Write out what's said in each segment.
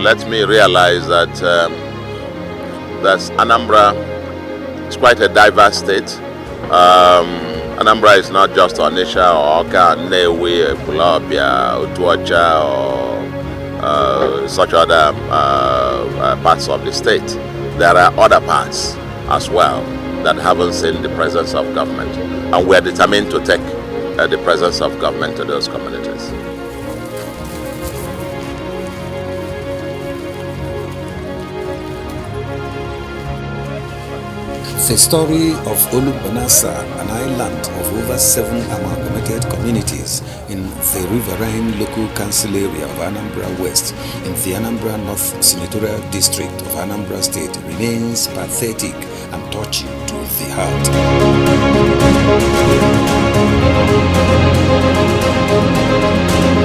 let me realize that Anambra is quite a diverse state. Anambra is not just Onitsha or Oka, Nnewi, Ekwulobia, Otuocha, or such other parts of the state. There are other parts as well that haven't seen the presence of government, and we are determined to take the presence of government to those communities. The story of Olumbanasa, an island of over 7 amalgamated communities in the riverine local council area of Anambra West in the Anambra North Senatorial District of Anambra State, remains pathetic and touching to the heart.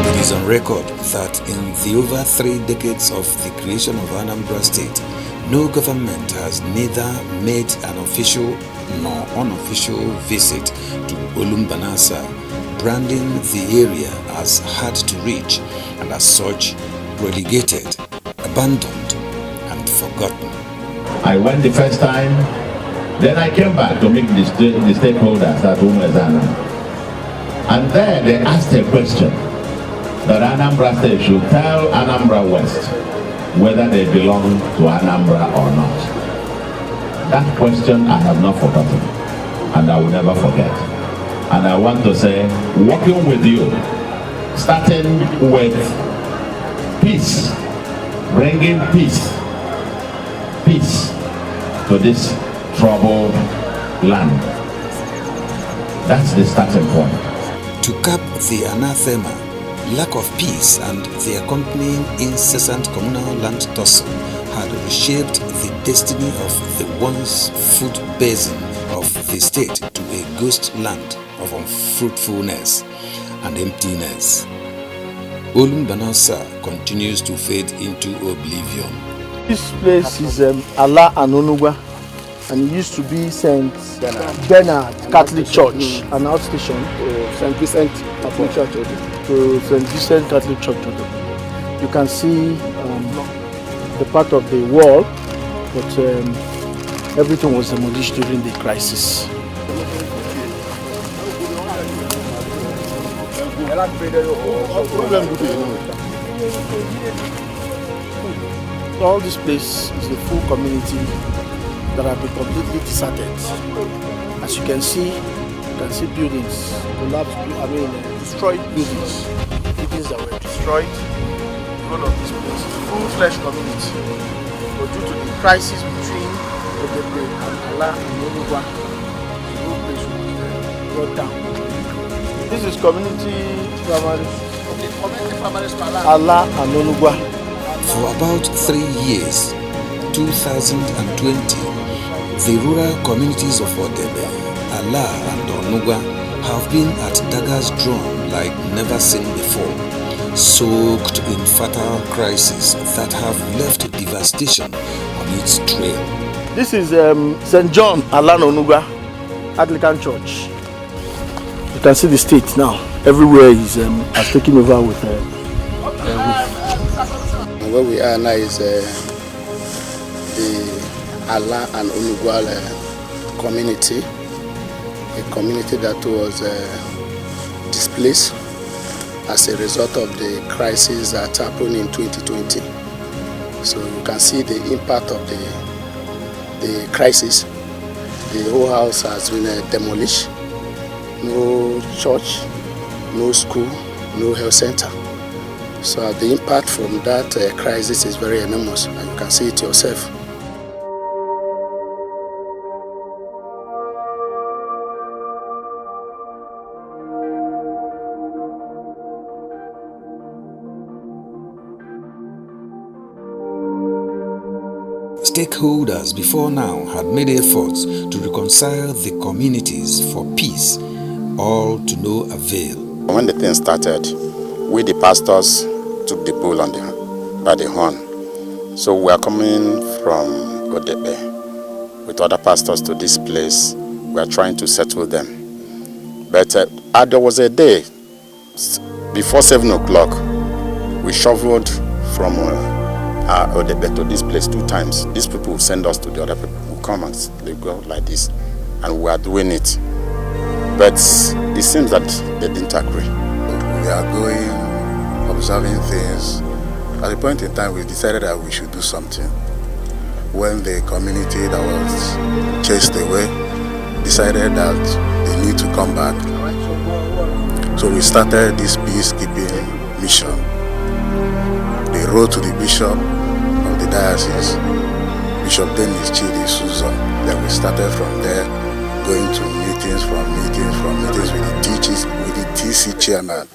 It is on record that in the over 3 decades of the creation of Anambra State, no government has neither made an official nor unofficial visit to Olumbanasa, branding the area as hard to reach and as such relegated, abandoned and forgotten. I went the first time, then I came back to meet the stakeholders at Umezana. And there they asked a question that Anambra State should tell Anambra West whether they belong to Anambra or not. That question I have not forgotten, and I will never forget. And I want to say, working with you, starting with peace, bringing peace to this troubled land. That's the starting point. To cap the anathema, lack of peace and the accompanying incessant communal land tussle had reshaped the destiny of the once food basin of the state to a ghost land of unfruitfulness and emptiness. Olumbanasa continues to fade into oblivion. This place is Allah and Onugwa, and it used to be St. Bernard Catholic Church, an outstation to St. Vincent Catholic Church. To St. Vincent Catholic Church. You can see the part of the wall, but everything was demolished during the crisis. All this place is the full community that have been completely deserted. As you can see buildings, collapsed, destroyed buildings. Buildings that were destroyed. The whole of this place is a full-fledged community. But due to the crisis between Odepe and Allah and Onugwa, the whole place was brought down. This is community primary school, Allah and Onugwa. For about 3 years, 2020, the rural communities of Odepe, Allah and Onugwa have been at daggers drawn like never seen before, soaked in fatal crises that have left devastation on its trail. This is St. John Allah and Onugwa Anglican Church. You can see the state now. Everywhere is has taken over with. Where we are now is the Allah and Onugwa community. A community that was displaced as a result of the crisis that happened in 2020. So you can see the impact of the crisis. The whole house has been demolished. No church, no school, no health center. So the impact from that crisis is very enormous, and you can see it yourself. Stakeholders before now had made efforts to reconcile the communities for peace, all to no avail. When the thing started, we the pastors took the bull by the horn. So we are coming from Odepe with other pastors to this place. We are trying to settle them. But there was a day, before 7 o'clock, we shoveled from Odepe to this place 2 times. These people will send us to the other people who come and they go like this, and we are doing it. But it seems that they didn't agree. We are going, observing things. At a point in time, we decided that we should do something. When the community that was chased away decided that they need to come back, so we started this peacekeeping mission. They wrote to the bishop of the diocese, Bishop Dennis Chidi Susan. Then we started from there, going to meetings with the teachers, with the TC chairman.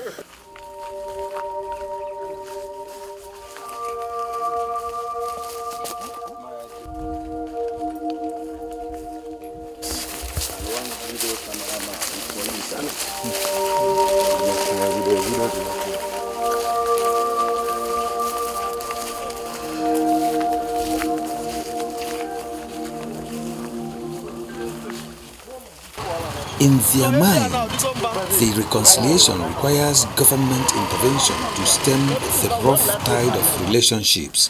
In their mind, the reconciliation requires government intervention to stem the rough tide of relationships.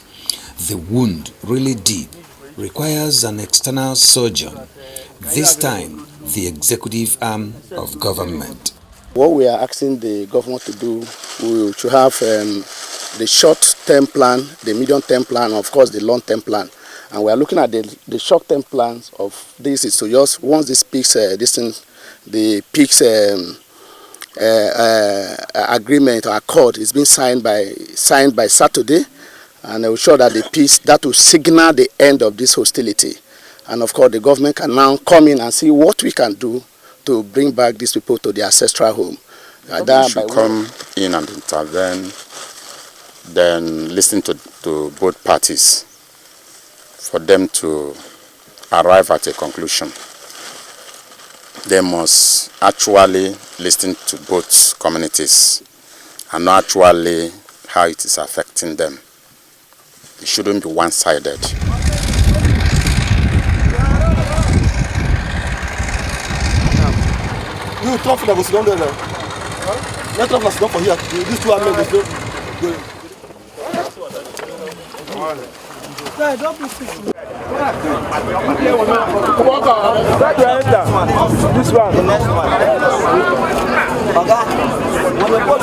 The wound, really deep, requires an external surgeon, this time the executive arm of government. What we are asking the government to do, we should have the short-term plan, the medium-term plan, of course the long-term plan. And we are looking at the short-term plans of this is to just, once this peaks, the peaks agreement or accord is being signed by Saturday, and I will show that the peace, that will signal the end of this hostility. And of course the government can now come in and see what we can do to bring back these people to their ancestral home. That should come in and intervene, then listen to both parties for them to arrive at a conclusion. They must actually listen to both communities and not actually how it is affecting them. It shouldn't be one-sided. You Prof that was down there. Let Prof was down for here. These 2 are men. Don't be sick. This one. The next one. Okay. When the boat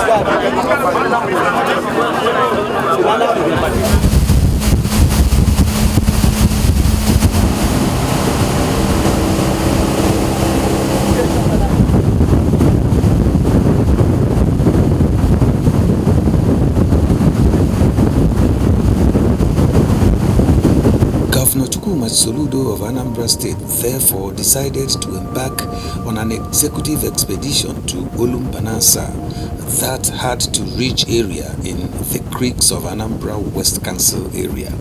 Governor Chukwuma Soludo of Anambra State therefore decided to embark on an executive expedition to Olumbanasa that had to reach area in the creeks of Anambra West Council area.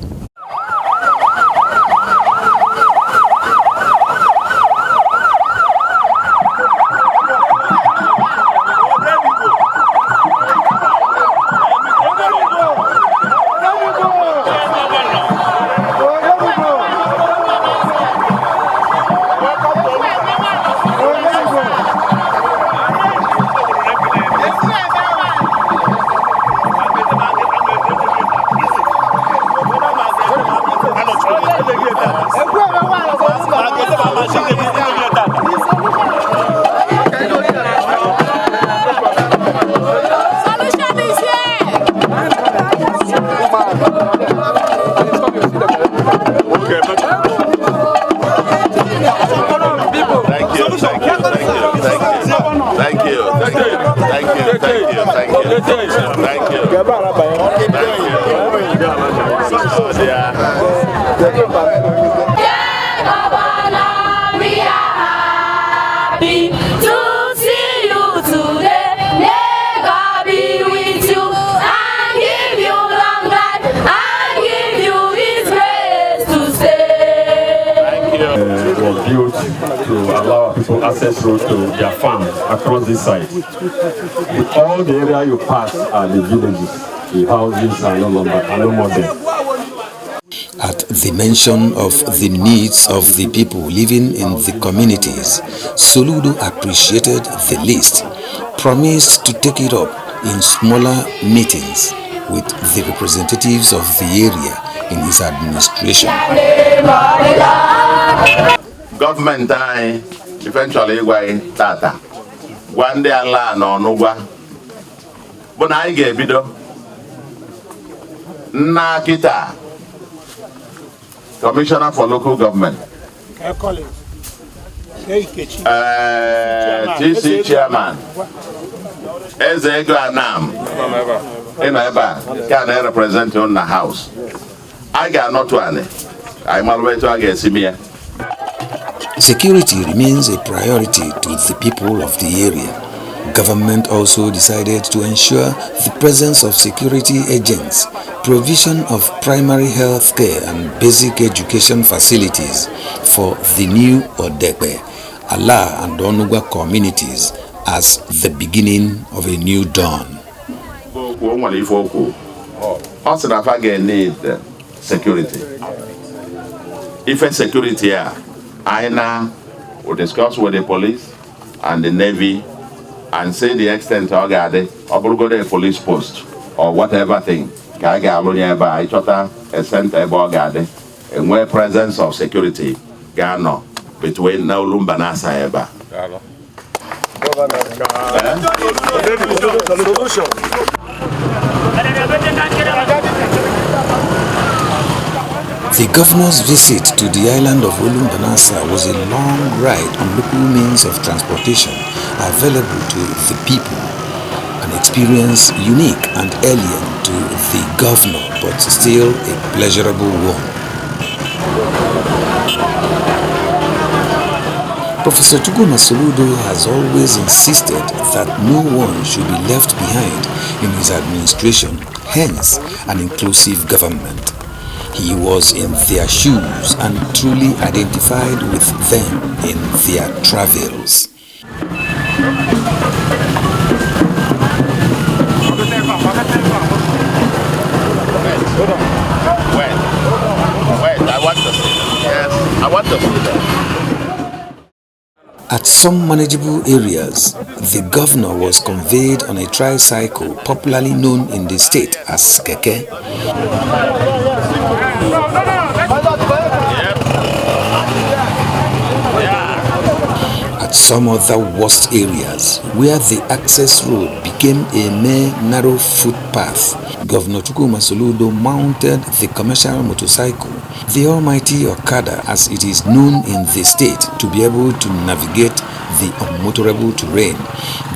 Access road to their farms across this side. All the area you pass are the villages. The houses are no more there. At the mention of the needs of the people living in the communities, Soludo appreciated the list, promised to take it up in smaller meetings with the representatives of the area in his administration. Government eventually going tata. One day Allah no nugwa. But I get bido. Na kita. Commissioner for Local Government. TC Chairman. Ezego Anam. Can I represent you in the House? I got not one. I'm always to get Simia. Security remains a priority to the people of the area. Government also decided to ensure the presence of security agents, provision of primary health care and basic education facilities for the new Odepe, Ala and Onugwa communities as the beginning of a new dawn. Also, I need security. If a security here, I now will discuss with the police and the Navy and say the extent of the police post or whatever thing. I chota a center and where presence of security Ghana between Olumbanasa eba. The governor's visit to the island of Olumbanasa was a long ride on local means of transportation available to the people, an experience unique and alien to the governor, but still a pleasurable one. Professor Chukwuma Soludo has always insisted that no one should be left behind in his administration, hence an inclusive government. He was in their shoes and truly identified with them in their travels. Wait, I want to see that. Yes, I want to see that. At some manageable areas, the governor was conveyed on a tricycle popularly known in the state as keke. At some other worst areas, where the access road became a mere narrow footpath, Governor Chukwuma Soludo mounted the commercial motorcycle, the almighty Okada as it is known in the state, to be able to navigate the unmotorable terrain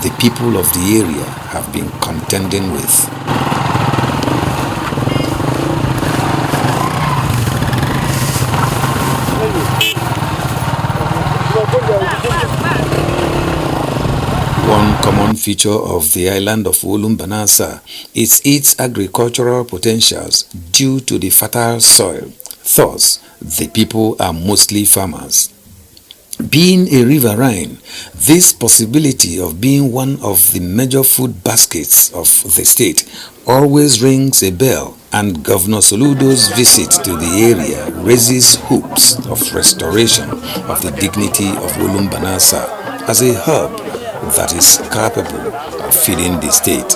the people of the area have been contending with. One common feature of the island of Olumbanasa is its agricultural potentials due to the fertile soil. Thus, the people are mostly farmers. Being a riverine, this possibility of being one of the major food baskets of the state always rings a bell, and Governor Soludo's visit to the area raises hopes of restoration of the dignity of Olumbanasa as a hub that is capable of feeding the state.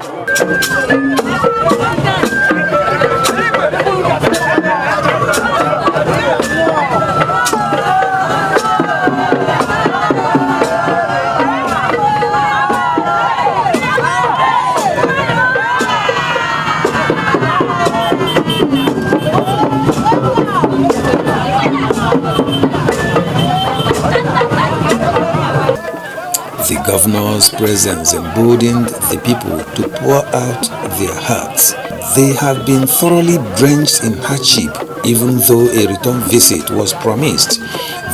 The governor's presence emboldened the people to pour out their hearts. They have been thoroughly drenched in hardship, even though a return visit was promised.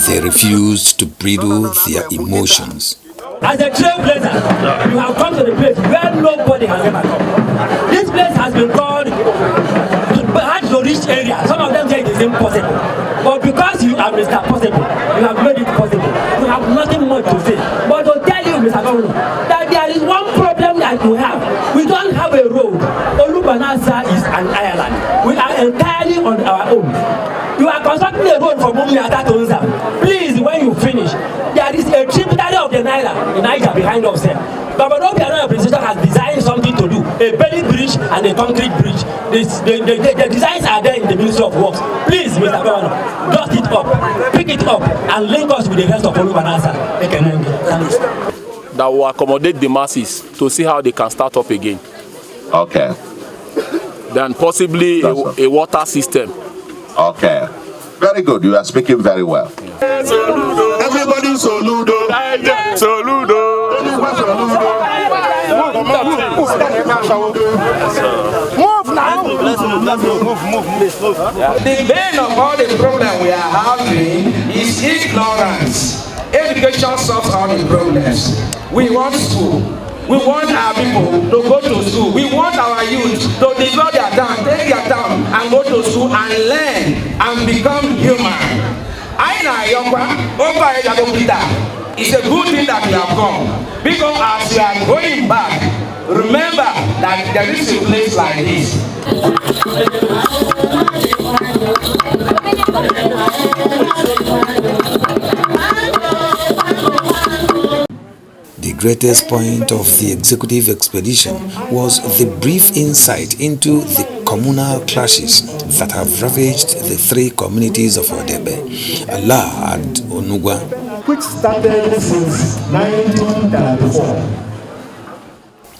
They refused to bridle their emotions. As a trailblazer, you have come to the place where nobody has ever come. This place has been called hard to reach area. Some of them say it is impossible. But because you are Mr. Possible, you have made it possible. You have nothing more to say. But to tell you, Mr. Governor, that there is one problem that you have. We don't have a road. Olumbanasa is an island. We are entirely on our own. You are constructing a road from Mumiata to Nza. Please, when you finish, there is a tributary of the Niger behind us there. Governor Piano President has designed something to do, a belly bridge and a concrete bridge. The designs are are there in the Ministry of Works, please, Mr. Governor, dust it up, pick it up, and link us with the rest of Olumbanasa. That will accommodate the masses to see how they can start up again. Okay. Then possibly a water system. Okay. Very good. You are speaking very well. Soludo. Everybody Soludo. Soludo. Move now. Move. The bane of all the problem we are having is ignorance. Education solves all the problems. We want school. We want our people to go to school. We want our youth to develop their time, take their time and go to school and learn and become human. It's a good thing that we have come. Because as we are going back, remember that there is a place like this. The greatest point of the executive expedition was the brief insight into the communal clashes that have ravaged the three communities of Odebe, Ala and Onugwa, which started since 1934.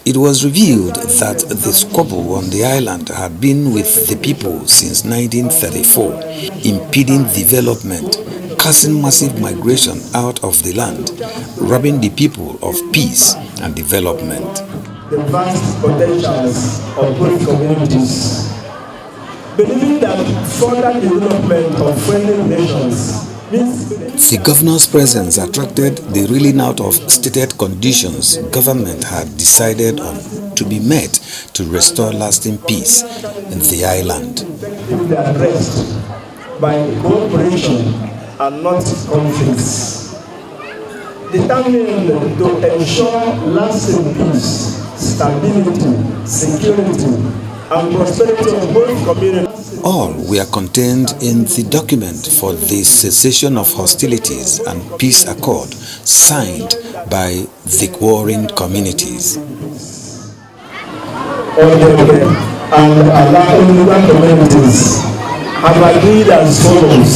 It was revealed that the squabble on the island had been with the people since 1934, impeding development, causing massive migration out of the land, robbing the people of peace and development. The vast potentials of both communities, believing that further development of friendly nations means the governor's presence attracted the reeling out of stated conditions government had decided on to be met to restore lasting peace in the island. They are addressed by cooperation and not conflicts, determined to ensure lasting peace, stability, security, and prosperity of both communities. All were contained in the document for the cessation of hostilities and peace accord signed by the warring communities. Odebe and Ala communities have agreed as follows.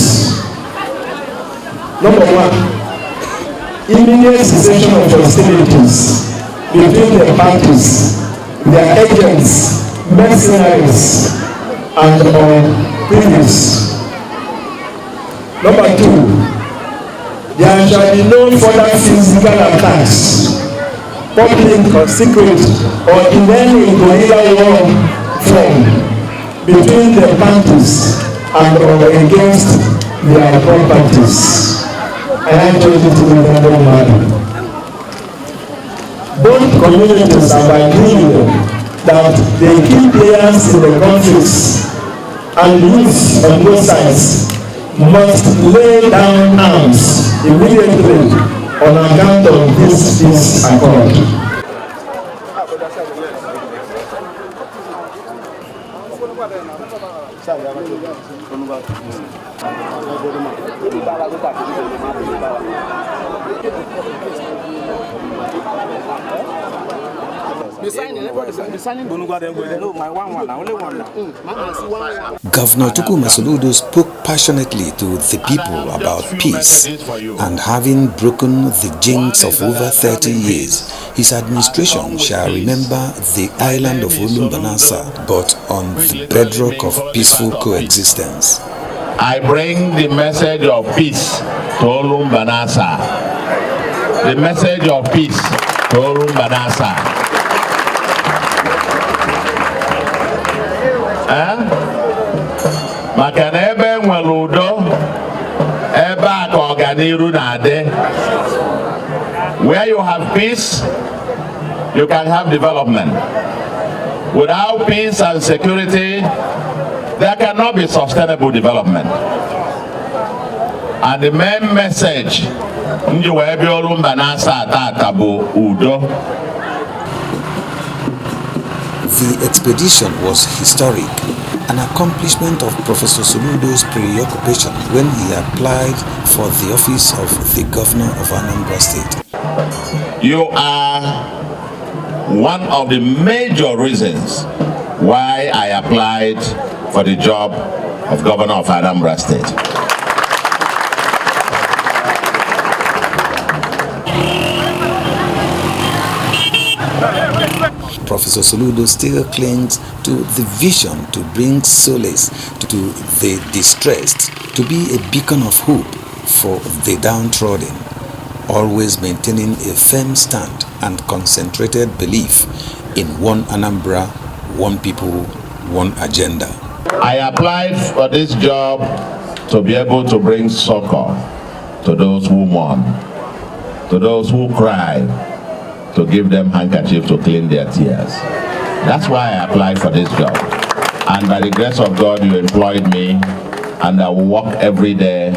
Number one, immediate cessation of hostilities between the parties, their agents, mercenaries, and previous. Number two, there shall be no further physical attacks, public or secret, or in any guerrilla war form between the parties and or against their properties. I told you to be very mad. Both communities have agreed that the key players in the conflicts and youth on both sides must lay down arms immediately on account of this peace accord. Governor Chukwuma Soludo spoke passionately to the people about peace, and having broken the jinx of over 30 years, his administration shall remember the island of Olumbanasa, but on the bedrock of peaceful coexistence. I bring the message of peace to Olumbanasa. The message of peace to Olumbanasa. Maka na ebe nwere udo, ebe a ka ọganiru na-adị. Where you have peace, you can have development. Without peace and security, there cannot be sustainable development. And the main message ndị wee bịa Olumbanasa tata bụ udo. The expedition was historic, an accomplishment of Professor Soludo's preoccupation when he applied for the office of the governor of Anambra State. You are one of the major reasons why I applied for the job of Governor of Anambra State. Professor Soludo still clings to the vision to bring solace to the distressed, to be a beacon of hope for the downtrodden, always maintaining a firm stand and concentrated belief in one Anambra, one people, one agenda. I applied for this job to be able to bring succor to those who mourn, to those who cry, to give them handkerchief to clean their tears. That's why I applied for this job. And by the grace of God, you employed me, and I will work every day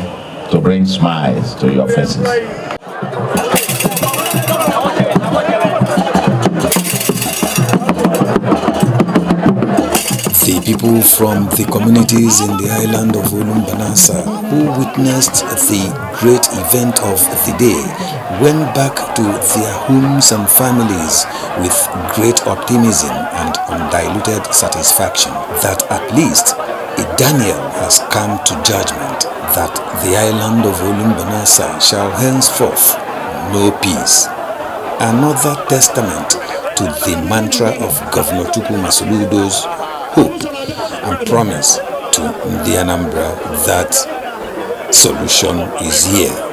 to bring smiles to your faces. The people from the communities in the island of Olumbanasa who witnessed the great event of the day went back to their homes and families with great optimism and undiluted satisfaction that at least a Daniel has come to judgment, that the island of Olumbanasa shall henceforth know peace. Another testament to the mantra of Governor Chukwuma Soludo's hope and promise to the Anambra that solution is here.